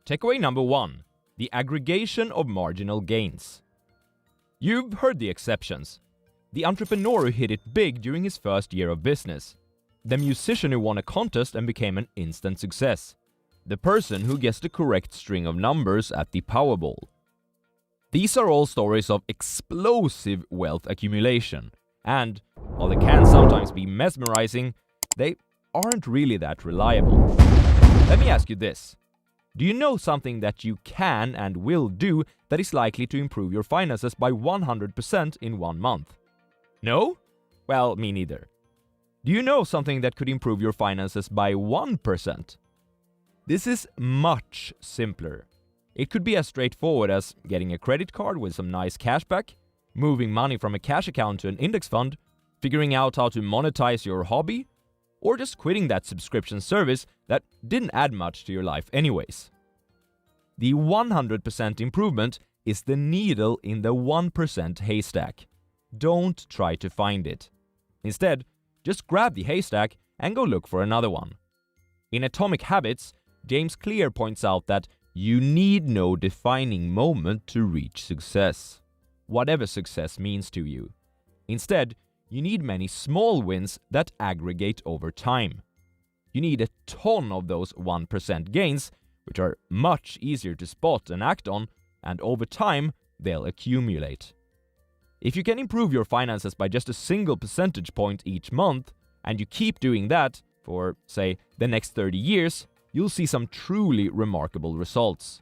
Takeaway number 1. The aggregation of marginal gains. You've heard the exceptions. The entrepreneur who hit it big during his first year of business. The musician who won a contest and became an instant success. The person who guessed the correct string of numbers at the Powerball. These are all stories of explosive wealth accumulation, and while they can sometimes be mesmerizing, they aren't really that reliable. Let me ask you this. Do you know something that you can and will do that is likely to improve your finances by 100% in 1 month? No? Well, me neither. Do you know something that could improve your finances by 1%? This is much simpler. It could be as straightforward as getting a credit card with some nice cashback, moving money from a cash account to an index fund, figuring out how to monetize your hobby, or just quitting that subscription service that didn't add much to your life anyways. The 100% improvement is the needle in the 1% haystack. Don't try to find it. Instead, just grab the haystack and go look for another one. In Atomic Habits, James Clear points out that you need no defining moment to reach success, whatever success means to you. Instead, you need many small wins that aggregate over time. You need a ton of those 1% gains, which are much easier to spot and act on, and over time, they'll accumulate. If you can improve your finances by just a single percentage point each month, and you keep doing that for, say, the next 30 years, you'll see some truly remarkable results.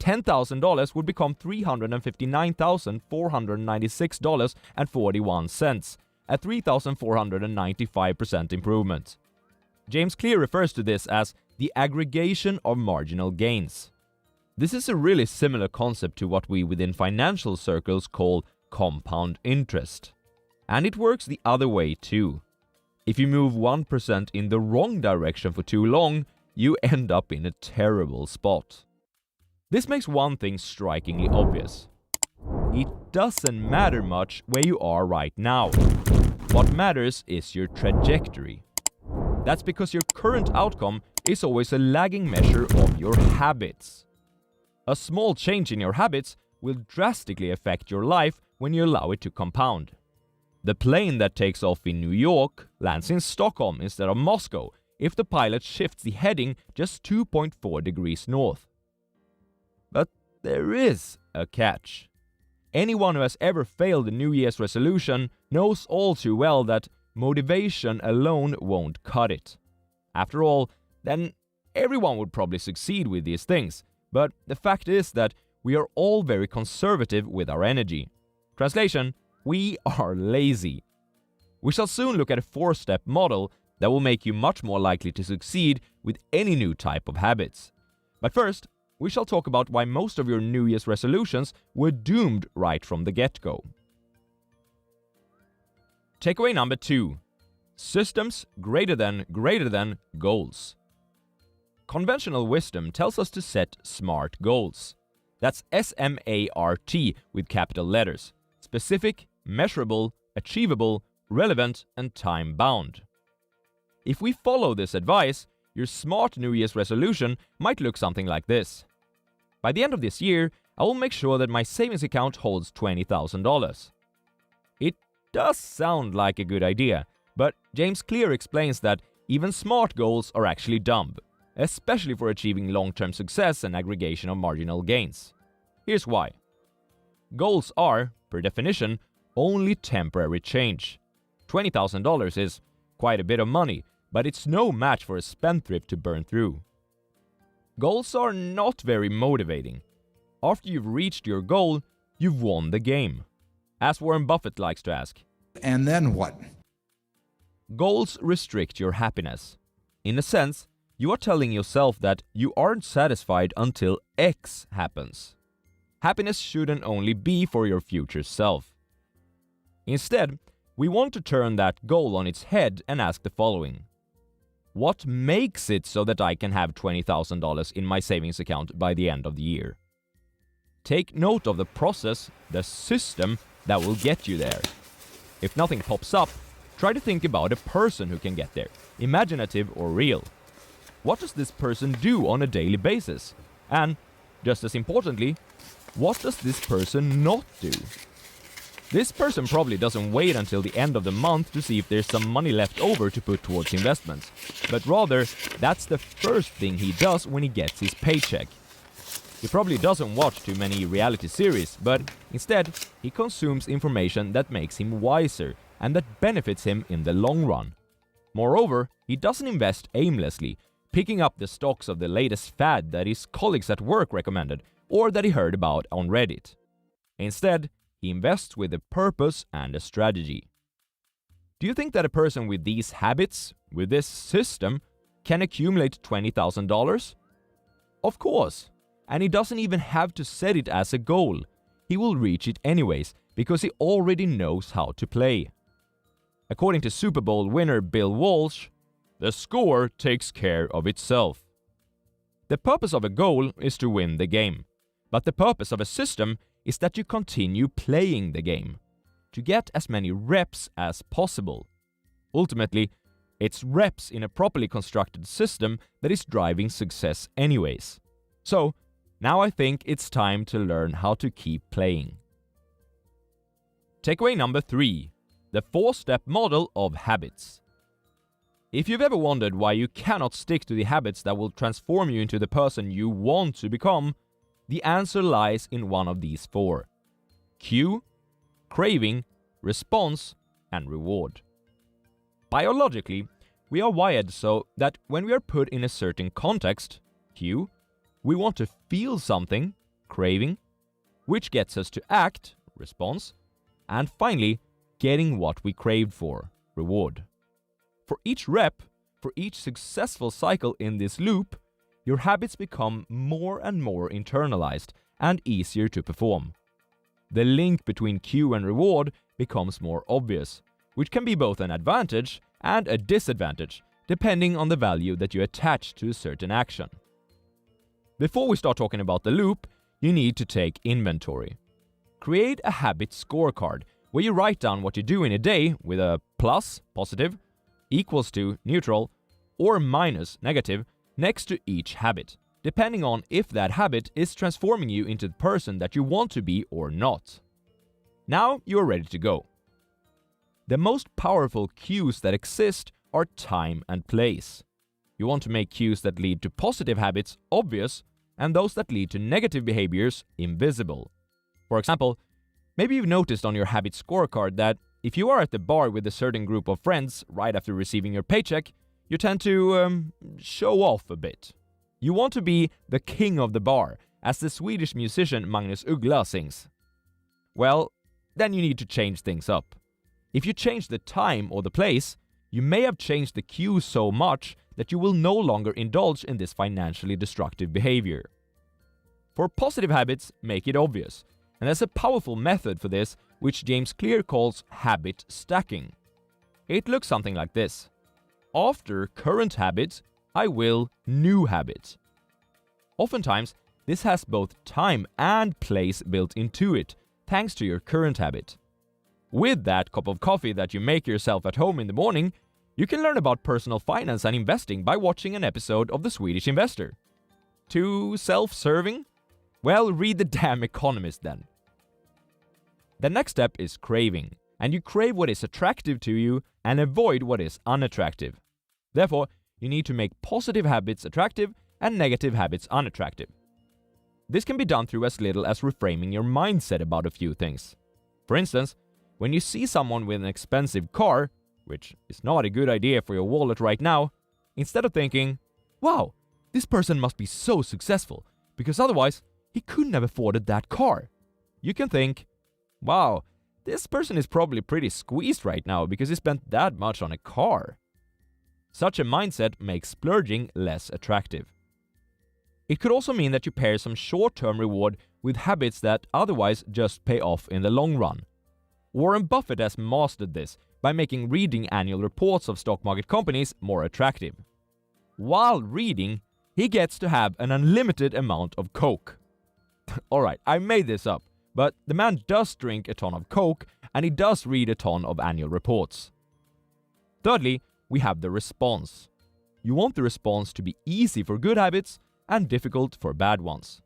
$10,000 would become $359,496.41, a 3,495% improvement. James Clear refers to this as the aggregation of marginal gains. This is a really similar concept to what we within financial circles call compound interest. And it works the other way too. If you move 1% in the wrong direction for too long, you end up in a terrible spot. This makes one thing strikingly obvious. It doesn't matter much where you are right now. What matters is your trajectory. That's because your current outcome is always a lagging measure of your habits. A small change in your habits will drastically affect your life when you allow it to compound. The plane that takes off in New York lands in Stockholm instead of Moscow if the pilot shifts the heading just 2.4 degrees north. But there is a catch. Anyone who has ever failed a New Year's resolution knows all too well that motivation alone won't cut it. After all, then everyone would probably succeed with these things, but the fact is that we are all very conservative with our energy. Translation, we are lazy. We shall soon look at a 4-step model that will make you much more likely to succeed with any new type of habits. But first, we shall talk about why most of your New Year's resolutions were doomed right from the get-go. Takeaway number 2. Systems greater than goals. Conventional wisdom tells us to set SMART goals. That's S-M-A-R-T with capital letters. Specific, measurable, achievable, relevant, and time-bound. If we follow this advice, your smart New Year's resolution might look something like this. By the end of this year, I will make sure that my savings account holds $20,000. It does sound like a good idea, but James Clear explains that even smart goals are actually dumb, especially for achieving long-term success and aggregation of marginal gains. Here's why. Goals are, per definition, only temporary change. $20,000 is quite a bit of money, but it's no match for a spendthrift to burn through. Goals are not very motivating. After you've reached your goal, you've won the game. As Warren Buffett likes to ask. And then what? Goals restrict your happiness. In a sense, you are telling yourself that you aren't satisfied until X happens. Happiness shouldn't only be for your future self. Instead, we want to turn that goal on its head and ask the following. What makes it so that I can have $20,000 in my savings account by the end of the year? Take note of the process, the system that will get you there. If nothing pops up, try to think about a person who can get there, imaginative or real. What does this person do on a daily basis? And, just as importantly, what does this person not do? This person probably doesn't wait until the end of the month to see if there's some money left over to put towards investments, but rather, that's the first thing he does when he gets his paycheck. He probably doesn't watch too many reality series, but instead, he consumes information that makes him wiser and that benefits him in the long run. Moreover, he doesn't invest aimlessly, picking up the stocks of the latest fad that his colleagues at work recommended or that he heard about on Reddit. Instead, he invests with a purpose and a strategy. Do you think that a person with these habits, with this system, can accumulate $20,000? Of course, and he doesn't even have to set it as a goal. He will reach it anyways because he already knows how to play. According to Super Bowl winner Bill Walsh, the score takes care of itself. The purpose of a goal is to win the game, but the purpose of a system is that you continue playing the game, to get as many reps as possible. Ultimately, it's reps in a properly constructed system that is driving success anyways. So, now I think it's time to learn how to keep playing. Takeaway number 3. The 4-step model of habits. If you've ever wondered why you cannot stick to the habits that will transform you into the person you want to become, the answer lies in one of these 4: cue, craving, response, and reward. Biologically, we are wired so that when we are put in a certain context, cue, we want to feel something, craving, which gets us to act, response, and finally, getting what we craved for, reward. For each rep, for each successful cycle in this loop, your habits become more and more internalized and easier to perform. The link between cue and reward becomes more obvious, which can be both an advantage and a disadvantage, depending on the value that you attach to a certain action. Before we start talking about the loop, you need to take inventory. Create a habit scorecard where you write down what you do in a day with a plus, positive, equals to, neutral, or minus, negative, next to each habit, depending on if that habit is transforming you into the person that you want to be or not. Now you are ready to go. The most powerful cues that exist are time and place. You want to make cues that lead to positive habits obvious and those that lead to negative behaviors invisible. For example, maybe you've noticed on your habit scorecard that if you are at the bar with a certain group of friends right after receiving your paycheck, you tend to show off a bit. You want to be the king of the bar, as the Swedish musician Magnus Uggla sings. Well, then you need to change things up. If you change the time or the place, you may have changed the cue so much that you will no longer indulge in this financially destructive behavior. For positive habits, make it obvious. And there's a powerful method for this, which James Clear calls habit stacking. It looks something like this. After current habit, I will new habit. Oftentimes, this has both time and place built into it, thanks to your current habit. With that cup of coffee that you make yourself at home in the morning, you can learn about personal finance and investing by watching an episode of The Swedish Investor. Too self-serving? Well, read The Damn Economist then. The next step is craving, and you crave what is attractive to you and avoid what is unattractive. Therefore, you need to make positive habits attractive and negative habits unattractive. This can be done through as little as reframing your mindset about a few things. For instance, when you see someone with an expensive car, which is not a good idea for your wallet right now, instead of thinking, wow, this person must be so successful, because otherwise he couldn't have afforded that car, you can think, wow, this person is probably pretty squeezed right now because he spent that much on a car. Such a mindset makes splurging less attractive. It could also mean that you pair some short-term reward with habits that otherwise just pay off in the long run. Warren Buffett has mastered this by making reading annual reports of stock market companies more attractive. While reading, he gets to have an unlimited amount of Coke. Alright, I made this up, but the man does drink a ton of Coke and he does read a ton of annual reports. Thirdly, we have the response. You want the response to be easy for good habits and difficult for bad ones.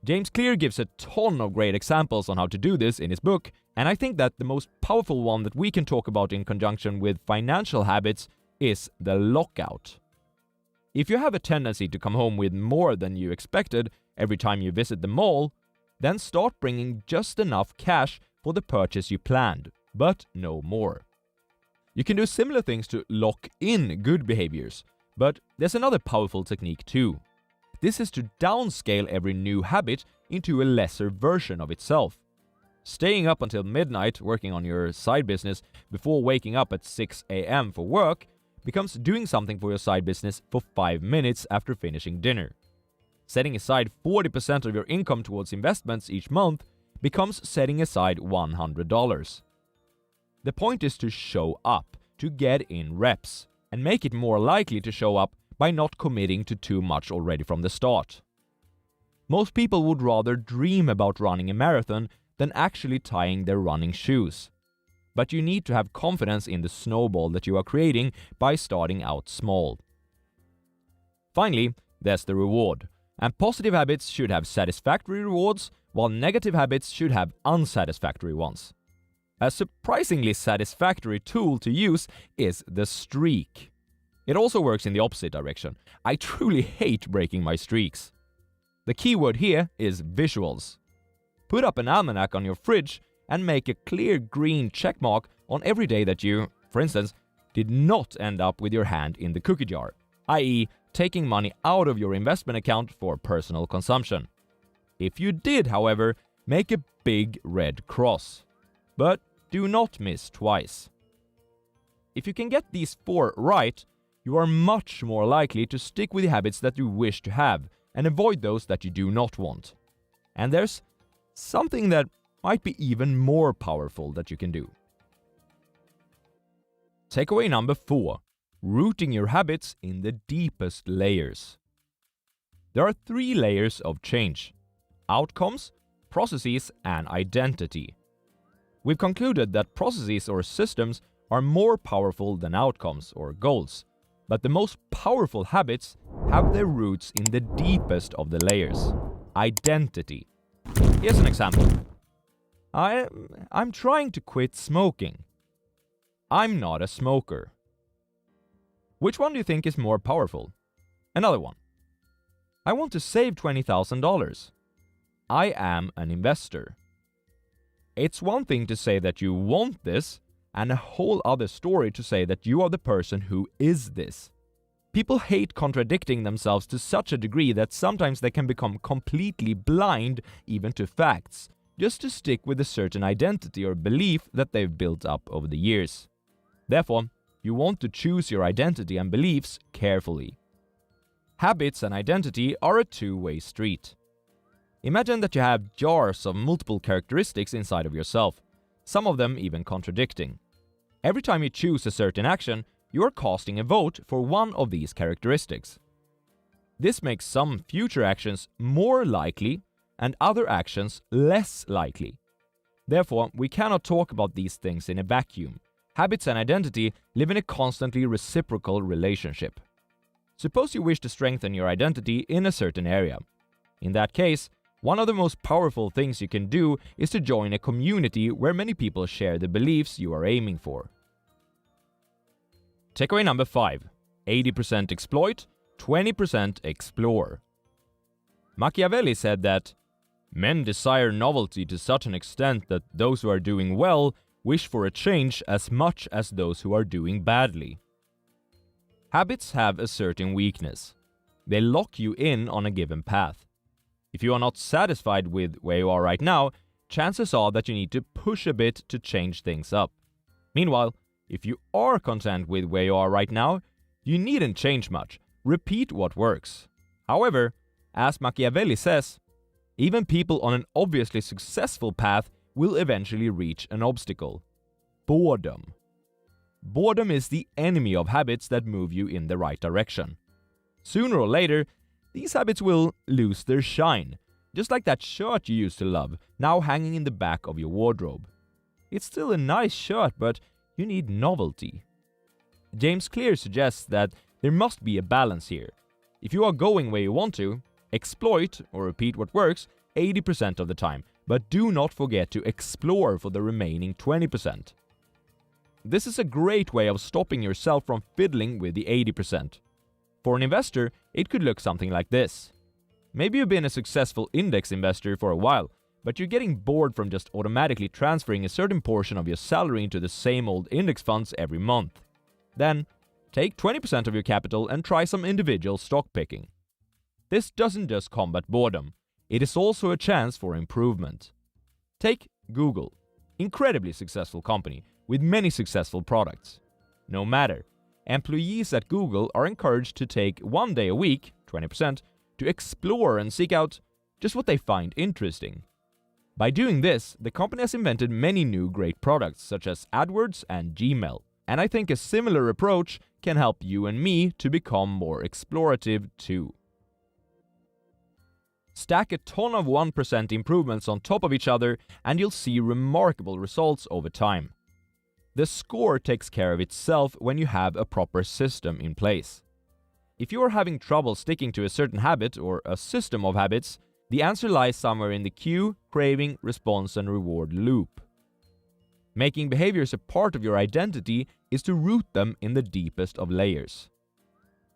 James Clear gives a ton of great examples on how to do this in his book, and I think that the most powerful one that we can talk about in conjunction with financial habits is the lockout. If you have a tendency to come home with more than you expected every time you visit the mall, then start bringing just enough cash for the purchase you planned, but no more. You can do similar things to lock in good behaviors, but there's another powerful technique too. This is to downscale every new habit into a lesser version of itself. Staying up until midnight working on your side business before waking up at 6 a.m. for work becomes doing something for your side business for 5 minutes after finishing dinner. Setting aside 40% of your income towards investments each month becomes setting aside $100. The point is to show up, to get in reps, and make it more likely to show up by not committing to too much already from the start. Most people would rather dream about running a marathon than actually tying their running shoes. But you need to have confidence in the snowball that you are creating by starting out small. Finally, there's the reward. And positive habits should have satisfactory rewards, while negative habits should have unsatisfactory ones. A surprisingly satisfactory tool to use is the streak. It also works in the opposite direction. I truly hate breaking my streaks. The key word here is visuals. Put up an almanac on your fridge and make a clear green check mark on every day that you, for instance, did not end up with your hand in the cookie jar, i.e., taking money out of your investment account for personal consumption. If you did, however, make a big red cross. But do not miss twice. If you can get these 4 right, you are much more likely to stick with the habits that you wish to have and avoid those that you do not want. And there's something that might be even more powerful that you can do. Takeaway number 4. Rooting your habits in the deepest layers. There are 3 layers of change: outcomes, processes, and identity. We've concluded that processes or systems are more powerful than outcomes or goals, but the most powerful habits have their roots in the deepest of the layers: identity. Here's an example. I'm trying to quit smoking. I'm not a smoker. Which one do you think is more powerful? Another one. I want to save $20,000. I am an investor. It's one thing to say that you want this, and a whole other story to say that you are the person who is this. People hate contradicting themselves to such a degree that sometimes they can become completely blind even to facts, just to stick with a certain identity or belief that they've built up over the years. Therefore, you want to choose your identity and beliefs carefully. Habits and identity are a two-way street. Imagine that you have jars of multiple characteristics inside of yourself, some of them even contradicting. Every time you choose a certain action, you are casting a vote for one of these characteristics. This makes some future actions more likely and other actions less likely. Therefore, we cannot talk about these things in a vacuum. Habits and identity live in a constantly reciprocal relationship. Suppose you wish to strengthen your identity in a certain area. In that case, one of the most powerful things you can do is to join a community where many people share the beliefs you are aiming for. Takeaway number 5. 80% exploit, 20% explore. Machiavelli said that men desire novelty to such an extent that those who are doing well wish for a change as much as those who are doing badly. Habits have a certain weakness. They lock you in on a given path. If you are not satisfied with where you are right now, chances are that you need to push a bit to change things up. Meanwhile, if you are content with where you are right now, you needn't change much. Repeat what works. However, as Machiavelli says, even people on an obviously successful path will eventually reach an obstacle: boredom. Boredom is the enemy of habits that move you in the right direction. Sooner or later, these habits will lose their shine, just like that shirt you used to love, now hanging in the back of your wardrobe. It's still a nice shirt, but you need novelty. James Clear suggests that there must be a balance here. If you are going where you want to, exploit or repeat what works 80% of the time, but do not forget to explore for the remaining 20%. This is a great way of stopping yourself from fiddling with the 80%. For an investor, it could look something like this. Maybe you've been a successful index investor for a while, but you're getting bored from just automatically transferring a certain portion of your salary into the same old index funds every month. Then, take 20% of your capital and try some individual stock picking. This doesn't just combat boredom, it is also a chance for improvement. Take Google, incredibly successful company with many successful products. No matter, employees at Google are encouraged to take 1 day a week, 20%, to explore and seek out just what they find interesting. By doing this, the company has invented many new great products such as AdWords and Gmail, and I think a similar approach can help you and me to become more explorative too. Stack a ton of 1% improvements on top of each other and you'll see remarkable results over time. The score takes care of itself when you have a proper system in place. If you are having trouble sticking to a certain habit or a system of habits, the answer lies somewhere in the cue, craving, response, and reward loop. Making behaviors a part of your identity is to root them in the deepest of layers.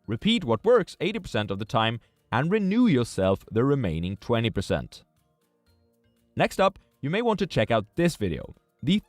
Repeat what works 80% of the time and renew yourself the remaining 20%. Next up, you may want to check out this video, the